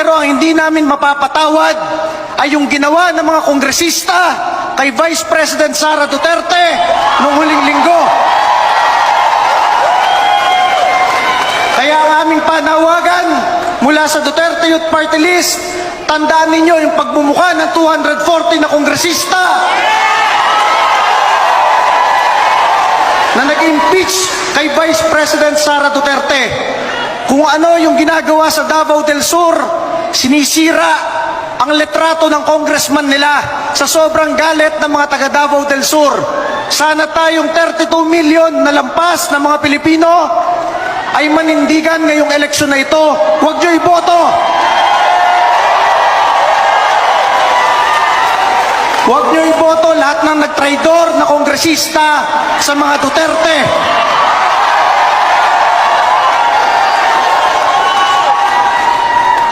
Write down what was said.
Pero ang hindi namin mapapatawad ay yung ginawa ng mga kongresista kay Vice President Sara Duterte noong huling linggo. Kaya ang aming panawagan mula sa Duterte Youth Party List, tandaan ninyo yung pagmumukha ng 240 na kongresista na nag-impeach kay Vice President Sara Duterte. Kung ano yung ginagawa sa Davao del Sur, sinisira ang letrato ng congressman nila sa sobrang galit ng mga taga Davao del Sur. Sana tayong 32 million na lampas ng mga Pilipino ay manindigan ngayong eleksyon na ito. Huwag niyo iboto! Huwag niyo iboto lahat ng nagtraidor na kongresista sa mga Duterte.